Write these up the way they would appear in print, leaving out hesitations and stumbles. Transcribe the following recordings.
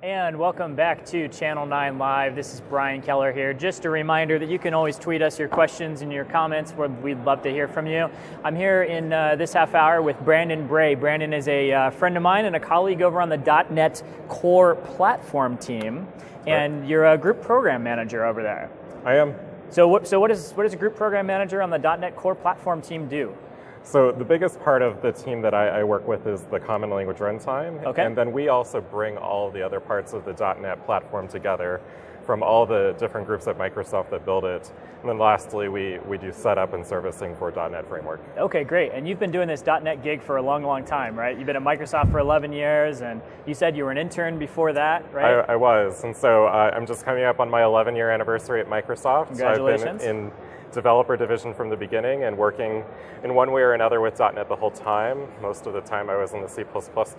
And welcome back to Channel 9 Live. This is Brian Keller here. Just a reminder that you can always tweet us your questions and your comments. We'd love to hear from you. I'm here in this half hour with Brandon Bray. Brandon is a friend of mine and a colleague over on the .NET Core platform team. And you're a group program manager over there. I am. So what does a group program manager on the .NET Core platform team do? So the biggest part of the team that I work with is the common language runtime. Okay. And then we also bring all the other parts of the .NET platform together from all the different groups at Microsoft that build it. And then lastly, we do setup and servicing for .NET Framework. Okay, great. And you've been doing this .NET gig for a long, long time, right? You've been at Microsoft for 11 years, and you said you were an intern before that, right? I was. And so I'm just coming up on my 11-year anniversary at Microsoft. Congratulations. I've been in developer division from the beginning and working in one way or another with .NET the whole time. Most of the time I was on the C++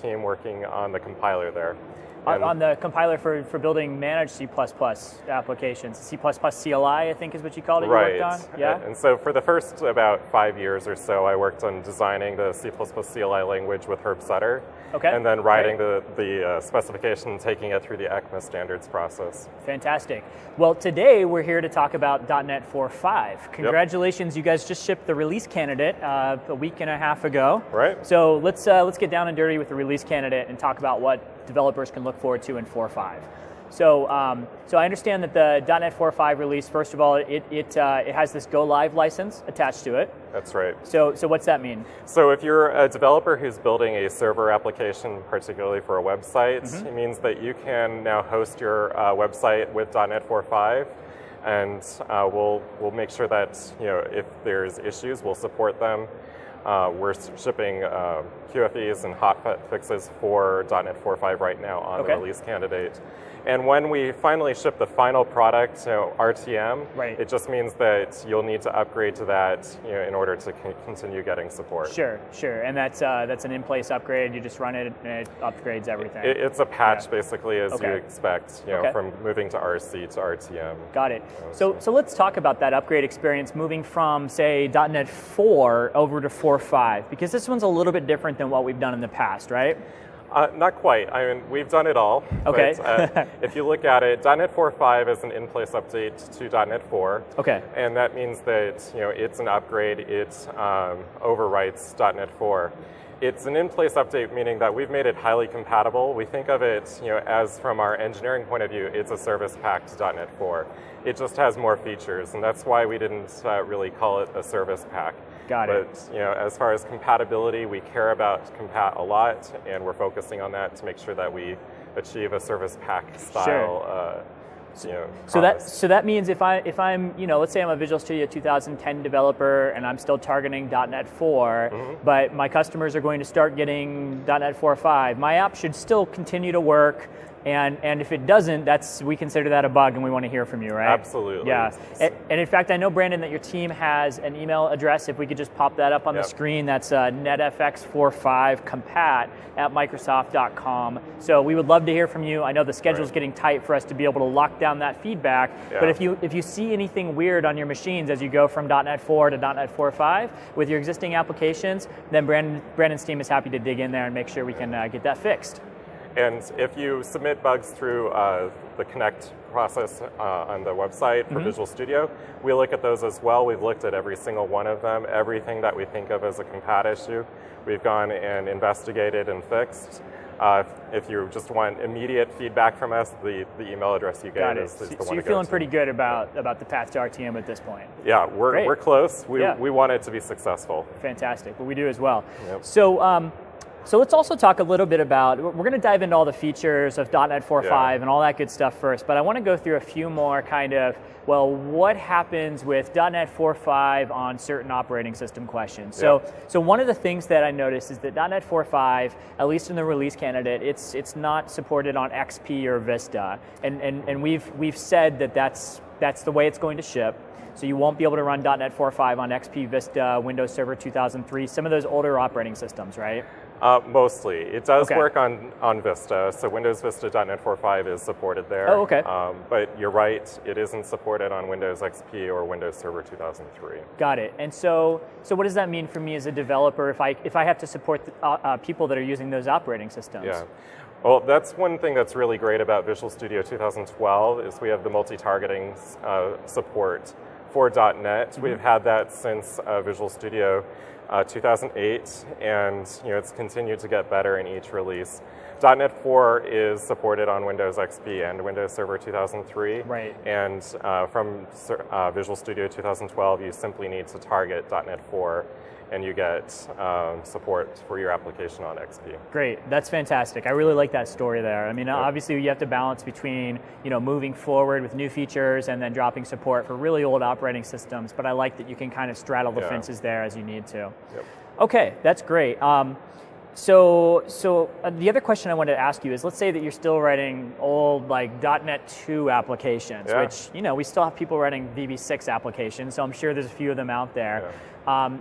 team working on the compiler there. On the compiler for building managed C++ applications. C++ CLI, I think is what you called it, right. You worked on? Yeah? And so for the first about 5 years or so, I worked on designing the C++ CLI language with Herb Sutter. Okay. And then writing the specification and taking it through the ECMA standards process. Fantastic. Well, today we're here to talk about .NET 4.5. Congratulations, You guys just shipped the release candidate a week and a half ago. Right. So let's get down and dirty with the release candidate and talk about what developers can look forward to in 4.5. So I understand that the .NET 4.5 release, first of all, it has this Go Live license attached to it. That's right. So what's that mean? So if you're a developer who's building a server application, particularly for a website, it means that you can now host your website with .NET 4.5, and we'll make sure that if there's issues, we'll support them. We're shipping QFEs and hot fixes for .NET 4.5 right now on the release candidate. And when we finally ship the final product, RTM, it just means that you'll need to upgrade to that in order to continue getting support. Sure. And that's an in-place upgrade. You just run it and it upgrades everything. It's a patch basically, as you expect, from moving to RC to RTM. Got it. So let's talk about that upgrade experience moving from, say, .NET 4 over to 4.5, because this one's a little bit different than what we've done in the past, right? Not quite. I mean, we've done it all. Okay. But, if you look at it, .NET 4.5 is an in-place update to .NET 4. Okay. And that means that it's an upgrade. It overwrites .NET 4. It's an in-place update, meaning that we've made it highly compatible. We think of it, as from our engineering point of view, it's a service pack to .NET 4. It just has more features, and that's why we didn't really call it a service pack. Got it. But as far as compatibility, we care about compat a lot, and we're focusing on that to make sure that we achieve a service pack style. So that means if I'm let's say I'm a Visual Studio 2010 developer and I'm still targeting .NET 4, but my customers are going to start getting .NET 4.5, my app should still continue to work. And if it doesn't, we consider that a bug, and we want to hear from you, right? Absolutely. Yeah. And in fact, I know, Brandon, that your team has an email address. If we could just pop that up on the screen, that's netfx45compat@microsoft.com. So we would love to hear from you. I know the schedule's getting tight for us to be able to lock down that feedback. But if you see anything weird on your machines as you go from .NET 4 to .NET 4.5 with your existing applications, then Brandon's team is happy to dig in there and make sure we can get that fixed. And if you submit bugs through the Connect process on the website for Visual Studio, we look at those as well. We've looked at every single one of them. Everything that we think of as a compat issue, we've gone and investigated and fixed. If you just want immediate feedback from us, the email address you get is the one to go to. So you're feeling pretty good about the path to RTM at this point? Yeah, we're close. We want it to be successful. Fantastic. Well, we do as well. Yep. So let's also talk a little bit about, we're going to dive into all the features of .NET 4.5 and all that good stuff first, but I want to go through a few more what happens with .NET 4.5 on certain operating system questions. So one of the things that I noticed is that .NET 4.5, at least in the release candidate, it's not supported on XP or Vista, and we've said that that's the way it's going to ship. So you won't be able to run .NET 4.5 on XP, Vista, Windows Server 2003, some of those older operating systems, right? Mostly. It does work on Vista, so Windows Vista .NET 4.5 is supported there. Oh, okay. But you're right, it isn't supported on Windows XP or Windows Server 2003. Got it. And so what does that mean for me as a developer if I have to support people that are using those operating systems? Yeah. Well, that's one thing that's really great about Visual Studio 2012 is we have the multi-targeting support for .NET. We've had that since Visual Studio 2008, and it's continued to get better in each release. .NET 4 is supported on Windows XP and Windows Server 2003. Right. And from Visual Studio 2012, you simply need to target .NET 4, and you get support for your application on XP. Great, that's fantastic. I really like that story there. I mean, obviously you have to balance between moving forward with new features and then dropping support for really old operating systems, but I like that you can kind of straddle the fences there as you need to. Yep. Okay, that's great. So the other question I wanted to ask you is, let's say that you're still writing old .NET 2 applications, which we still have people writing VB6 applications, so I'm sure there's a few of them out there.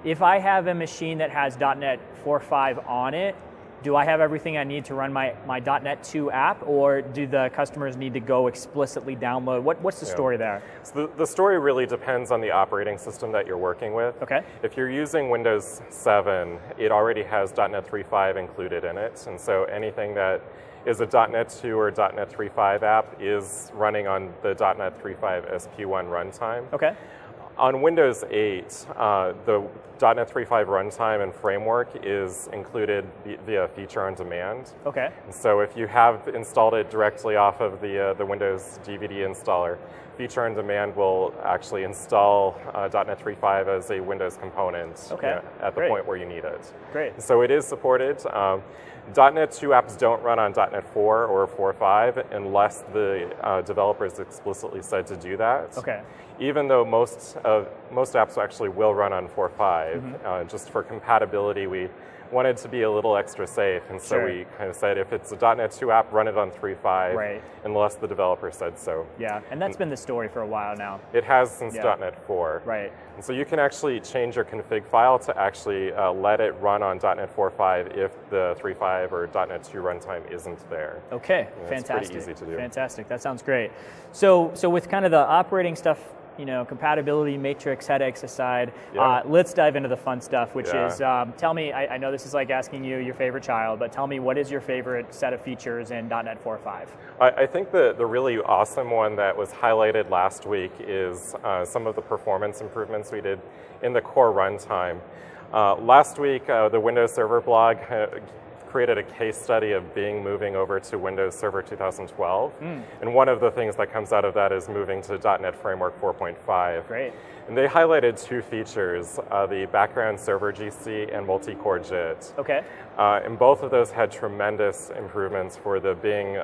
If I have a machine that has .NET 4.5 on it, do I have everything I need to run my .NET 2 app, or do the customers need to go explicitly download? What's the story there? So the story really depends on the operating system that you're working with. Okay. If you're using Windows 7, it already has .NET 3.5 included in it, and so anything that is a .NET 2 or .NET 3.5 app is running on the .NET 3.5 SP1 runtime. Okay. On Windows 8, the .NET 3.5 runtime and framework is included via feature on demand. Okay. So if you have installed it directly off of the Windows DVD installer, feature on demand will actually install .NET 3.5 as a Windows component at the point where you need it. Great. So it is supported. .NET 2 apps don't run on .NET 4 or 4.5 unless the developers explicitly said to do that. Okay. Even though most apps actually will run on 4.5, just for compatibility, we wanted to be a little extra safe, and so we kind of said if it's a .NET 2 app, run it on 3.5, unless the developer said so. Yeah, and that's been the story for a while now. It has since .NET 4. Right. And so you can actually change your config file to actually let it run on .NET 4.5 if the 3.5 or .NET 2 runtime isn't there. Okay, fantastic. It's pretty easy to do. Fantastic, that sounds great. So with kind of the operating stuff, compatibility, matrix, headaches aside, let's dive into the fun stuff, which is, tell me, I know this is like asking you your favorite child, but tell me, what is your favorite set of features in .NET 4.5? I think the really awesome one that was highlighted last week is some of the performance improvements we did in the core runtime. Last week, the Windows Server blog created a case study of Bing moving over to Windows Server 2012. And one of the things that comes out of that is moving to .NET Framework 4.5. Great. And they highlighted two features, the background server GC and multi-core JIT. Okay. And both of those had tremendous improvements for the Bing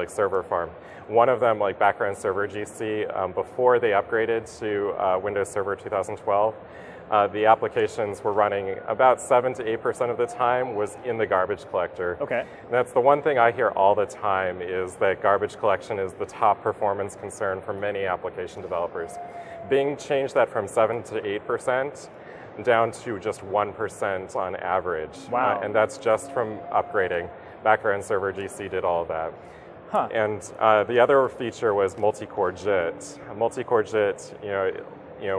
server farm. One of them, like background server GC, before they upgraded to Windows Server 2012, the applications were running about 7 to 8% of the time was in the garbage collector. Okay. And that's the one thing I hear all the time is that garbage collection is the top performance concern for many application developers. Bing changed that from 7 to 8% down to just 1% on average. Wow. And that's just from upgrading. Background server GC did all of that. Huh. And the other feature was multi-core JIT. Multi-core JIT,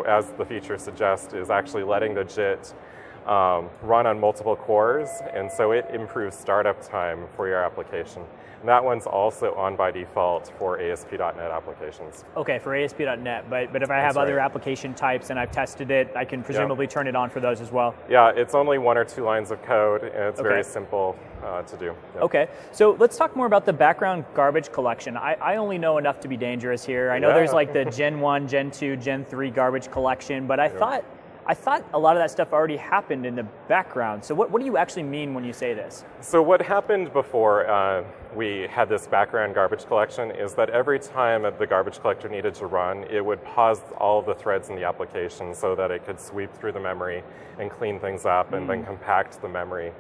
as the feature suggests, is actually letting the JIT run on multiple cores, and so it improves startup time for your application. And that one's also on by default for ASP.NET applications. Okay, for ASP.NET, but if I have other application types and I've tested it, I can presumably turn it on for those as well? Yeah, it's only 1 or 2 lines of code, and it's very simple to do. Yep. Okay, so let's talk more about the background garbage collection. I only know enough to be dangerous here. I know there's like the Gen 1, Gen 2, Gen 3 garbage collection, but I thought a lot of that stuff already happened in the background. So what do you actually mean when you say this? So what happened before we had this background garbage collection is that every time the garbage collector needed to run, it would pause all of the threads in the application so that it could sweep through the memory and clean things up and then compact the memory.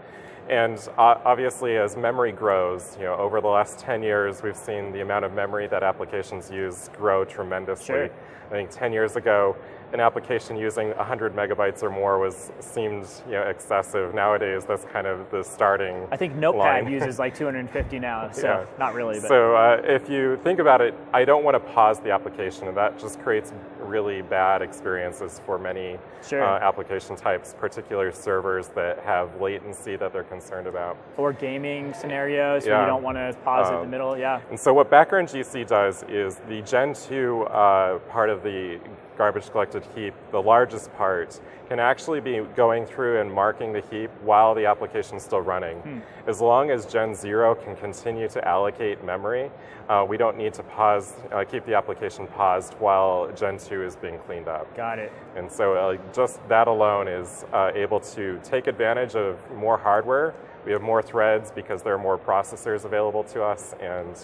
And obviously, as memory grows, over the last 10 years, we've seen the amount of memory that applications use grow tremendously. Sure. I think 10 years ago, an application using 100 megabytes or more seemed excessive. Nowadays, that's kind of the starting I think Notepad line. uses like 250 now, so not really. But. So if you think about it, I don't want to pause the application, and that just creates really bad experiences for many application types, particular servers that have latency that they're concerned about. Or gaming scenarios where you don't want to pause in the middle, And so what Background GC does is the Gen 2 part of the garbage collected heap, the largest part, can actually be going through and marking the heap while the application is still running. As long as Gen 0 can continue to allocate memory, we don't need to pause, keep the application paused while Gen 2 is being cleaned up. Got it. And so just that alone is able to take advantage of more hardware. We have more threads because there are more processors available to us, and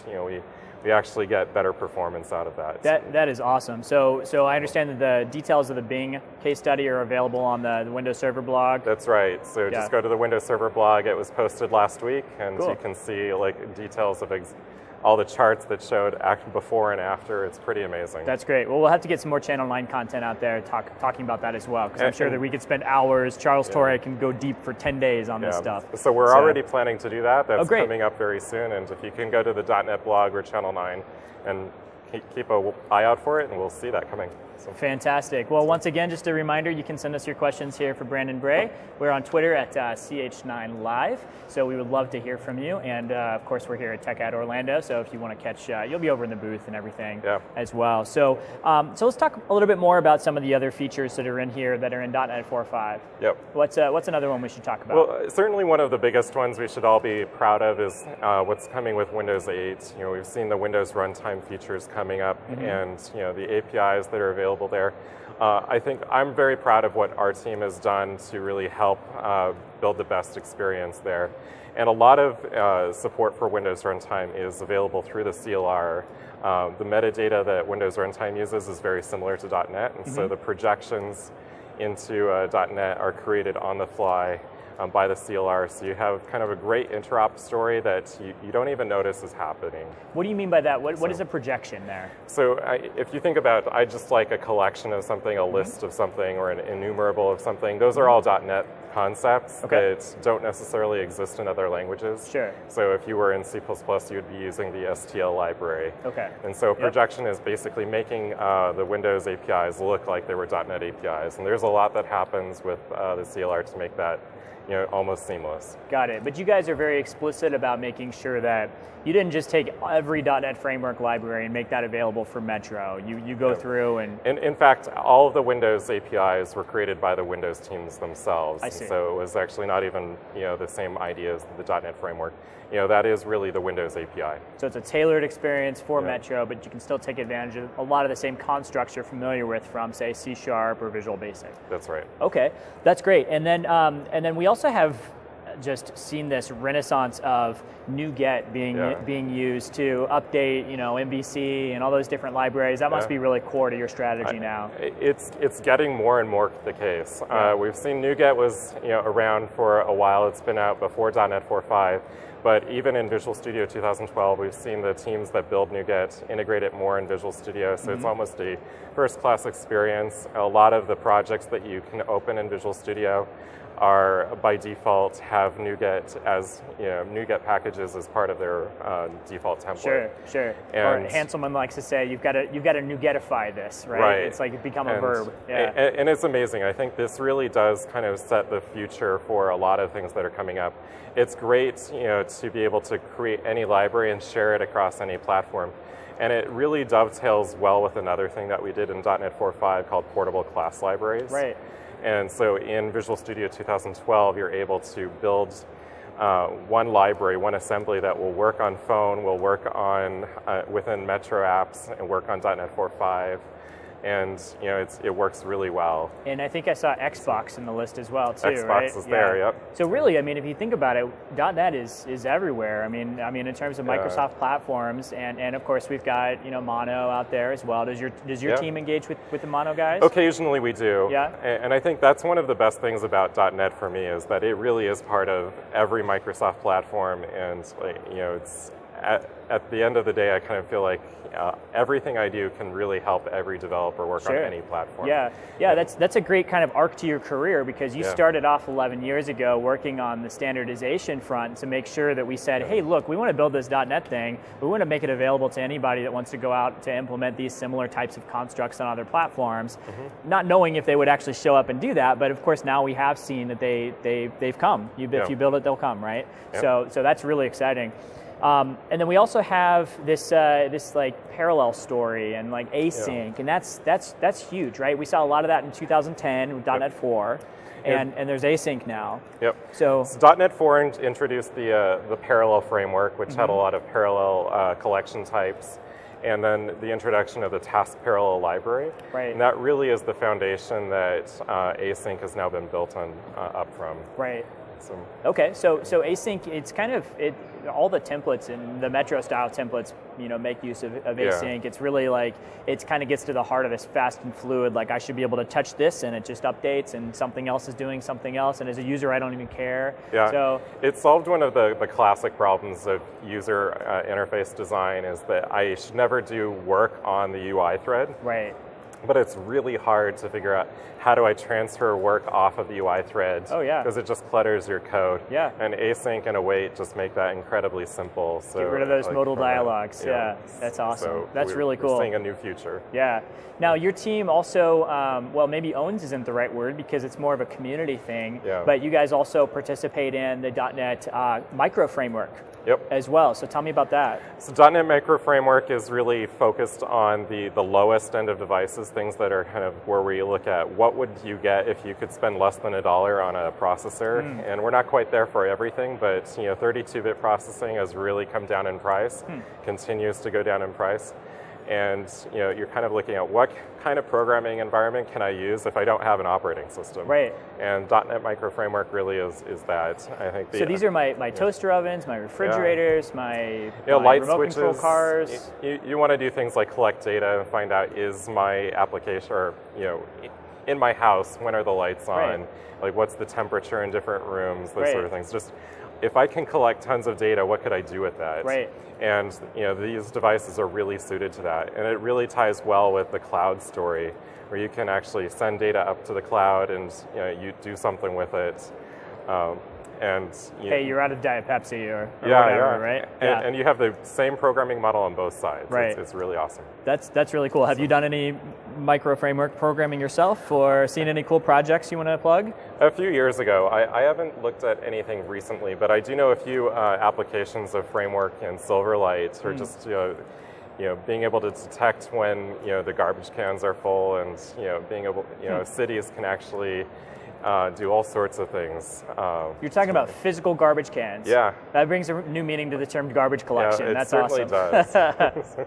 we actually get better performance out of that. That is awesome. So I understand that the details of the Bing case study are available on the Windows Server blog. That's right. So just go to the Windows Server blog. It was posted last week, and you can see details of all the charts that showed before and after. It's pretty amazing. That's great. Well, we'll have to get some more Channel 9 content out there talking about that as well, because I'm sure that we could spend hours. Charles Torre can go deep for 10 days on this stuff. So we're already planning to do that. That's coming up very soon. And if you can go to the .NET blog or Channel 9 and keep an eye out for it, and we'll see that coming. Fantastic. Well, once again, just a reminder, you can send us your questions here for Brandon Bray. We're on Twitter at CH9Live, so we would love to hear from you. And of course, we're here at TechEd Orlando, so if you want to catch, you'll be over in the booth and everything as well. So let's talk a little bit more about some of the other features that are in here that are in .NET 4.5. Yep. What's another one we should talk about? Well, certainly one of the biggest ones we should all be proud of is what's coming with Windows 8. We've seen the Windows runtime features coming up, and the APIs that are available there. I think I'm very proud of what our team has done to really help build the best experience there. And a lot of support for Windows Runtime is available through the CLR. The metadata that Windows Runtime uses is very similar to .NET, and so the projections into .NET are created on the fly by the CLR, so you have kind of a great interop story that you don't even notice is happening. What do you mean by that? What is a projection there? So if you think about, I just like a collection of something, a list of something, or an enumerable of something. Those are all .NET concepts that don't necessarily exist in other languages. Sure. So if you were in C++, you would be using the STL library. Okay. And so projection is basically making the Windows APIs look like they were .NET APIs. And there's a lot that happens with the CLR to make that almost seamless. Got it. But you guys are very explicit about making sure that you didn't just take every .NET Framework library and make that available for Metro. You go through and... In fact, all of the Windows APIs were created by the Windows teams themselves. I see. So it was actually not even the same idea as the .NET Framework. That is really the Windows API. So it's a tailored experience for Metro, but you can still take advantage of a lot of the same constructs you're familiar with from, say, C# or Visual Basic. That's right. Okay, that's great. And then we also have just seen this renaissance of NuGet being used to update, MVC and all those different libraries. That must be really core to your strategy now. It's getting more and more the case. We've seen NuGet was around for a while. It's been out before .NET 4.5. But even in Visual Studio 2012, we've seen the teams that build NuGet integrate it more in Visual Studio. So it's almost a first-class experience. A lot of the projects that you can open in Visual Studio are by default have NuGet as NuGet packages as part of their default template. Sure. And or Hanselman likes to say you've got to NuGetify this, right? It's like it become a verb. And it's amazing. I think this really does kind of set the future for a lot of things that are coming up. It's great, to be able to create any library and share it across any platform. And it really dovetails well with another thing that we did in .NET 4.5 called portable class libraries. Right. And so in Visual Studio 2012, you're able to build one library, one assembly that will work on phone, will work on within Metro apps, and work on .NET 4.5. And it works really well. And I think I saw Xbox in the list as well too, Xbox right? is there, yep. So really, I mean, if you think about it, .NET is everywhere. I mean, in terms of Microsoft platforms, and of course we've got Mono out there as well. Does your team engage with the Mono guys? Occasionally we do. Yeah. And I think that's one of the best things about .NET for me is that it really is part of every Microsoft platform, and at the end of the day, I kind of feel like everything I do can really help every developer work on any platform. Yeah, that's a great kind of arc to your career, because you started off 11 years ago working on the standardization front to make sure that we said, hey, look, we want to build this .NET thing. We want to make it available to anybody that wants to go out to implement these similar types of constructs on other platforms, not knowing if they would actually show up and do that. But of course, now we have seen that they've come. If you build it, they'll come, right? So that's really exciting. And then we also have this like parallel story and like async, and that's huge, right? We saw a lot of that in 2010 with .NET 4, and there's async now. So .NET 4 introduced the parallel framework, which had a lot of parallel collection types, and then the introduction of the task parallel library. And that really is the foundation that async has now been built on up from. Okay, so async, it's kind of all the templates and the Metro style templates, make use of async. It's really like, it kind of gets to the heart of this fast and fluid, like I should be able to touch this and it just updates and something else is doing something else, and as a user I don't even care. So it solved one of the classic problems of user interface design, is that I should never do work on the UI thread. But it's really hard to figure out, how do I transfer work off of the UI thread? Because it just clutters your code. And async and await just make that incredibly simple. So get rid of those modal dialogues. That's awesome. So that's really cool. We're seeing a new future. Now your team also, well, maybe owns isn't the right word, because it's more of a community thing. But you guys also participate in the .NET micro framework. As well. So tell me about that. So .NET Micro Framework is really focused on the lowest end of devices, things that are kind of where we look at what would you get if you could spend less than $1 on a processor. And we're not quite there for everything, but 32-bit processing has really come down in price, continues to go down in price. And you're kind of looking at what kind of programming environment can I use if I don't have an operating system. And .NET Micro Framework really is that. I think. So these are my toaster ovens, my refrigerators, my light remote switches, control cars. You want to do things like collect data and find out, is my application, or in my house, when are the lights on? Like, what's the temperature in different rooms? Those sort of things. Just, if I can collect tons of data, what could I do with that? And these devices are really suited to that, and it really ties well with the cloud story, where you can actually send data up to the cloud and you do something with it. Hey, you're out of Diet Pepsi or whatever, right? And you have the same programming model on both sides. It's really awesome. That's really cool. Have you done any micro framework programming yourself, or seen any cool projects you want to plug? A few years ago. I haven't looked at anything recently, but I do know a few applications of Framework and Silverlight, or just being able to detect when the garbage cans are full, and being able cities can actually do all sorts of things. You're talking about physical garbage cans. That brings a new meaning to the term garbage collection. It That's certainly awesome. Does.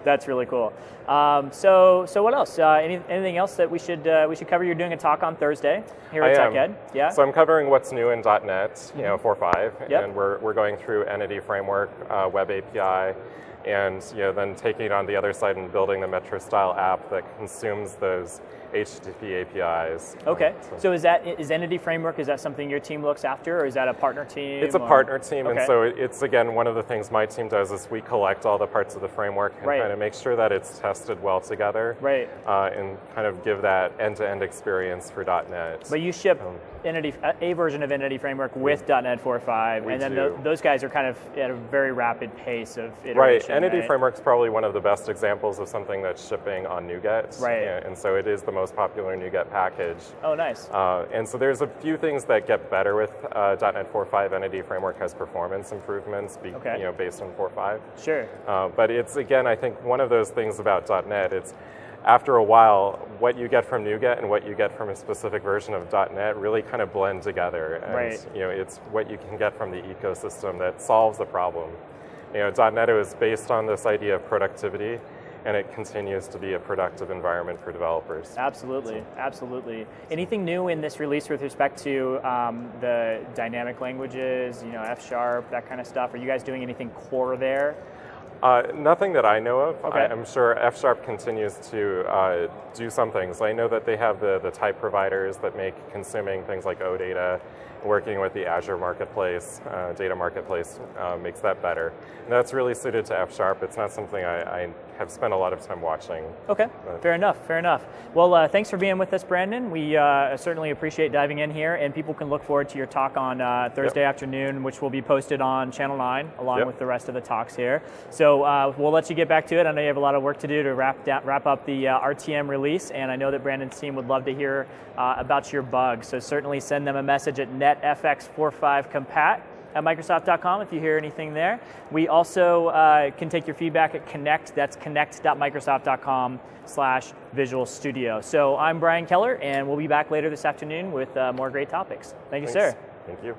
That's really cool. So what else? Anything else that we should cover? You're doing a talk on Thursday here at TechEd. So I'm covering what's new in .NET 4.5, and we're going through Entity Framework, Web API, and then taking it on the other side and building the Metro style app that consumes those HTTP APIs. So is Entity Framework, is that something your team looks after, or is that a partner team? It's a partner team, and so it's, again, one of the things my team does is we collect all the parts of the framework and kind of make sure that it's tested well together, and kind of give that end-to-end experience for .NET. But you ship a version of Entity Framework with .NET 4.5, and then those guys are kind of at a very rapid pace of iteration. Entity Framework's probably one of the best examples of something that's shipping on NuGet, and so it is the most popular NuGet package. Nice. And so there's a few things that get better with .NET 4.5. Entity Framework has performance improvements based on 4.5. But it's, again, I think one of those things about .NET, it's after a while, what you get from NuGet and what you get from a specific version of .NET really kind of blend together. And it's what you can get from the ecosystem that solves the problem. .NET is based on this idea of productivity, and it continues to be a productive environment for developers. Absolutely. Anything new in this release with respect to the dynamic languages, F#, that kind of stuff? Are you guys doing anything core there? Nothing that I know of. Okay. I'm sure F# continues to do some things. I know that they have the type providers that make consuming things like OData, working with the Azure Marketplace, data marketplace makes that better. And that's really suited to F#. It's not something I have spent a lot of time watching. Okay, fair enough, fair enough. Well, thanks for being with us, Brandon. We certainly appreciate diving in here, and people can look forward to your talk on Thursday afternoon, which will be posted on Channel 9, along with the rest of the talks here. So we'll let you get back to it. I know you have a lot of work to do to wrap up the RTM release, and I know that Brandon's team would love to hear about your bugs. So certainly send them a message at netfx45compat@microsoft.com if you hear anything there. We also can take your feedback at Connect. That's connect.microsoft.com/Visual Studio. So I'm Brian Keller, and we'll be back later this afternoon with more great topics. Thank you, sir. Thank you.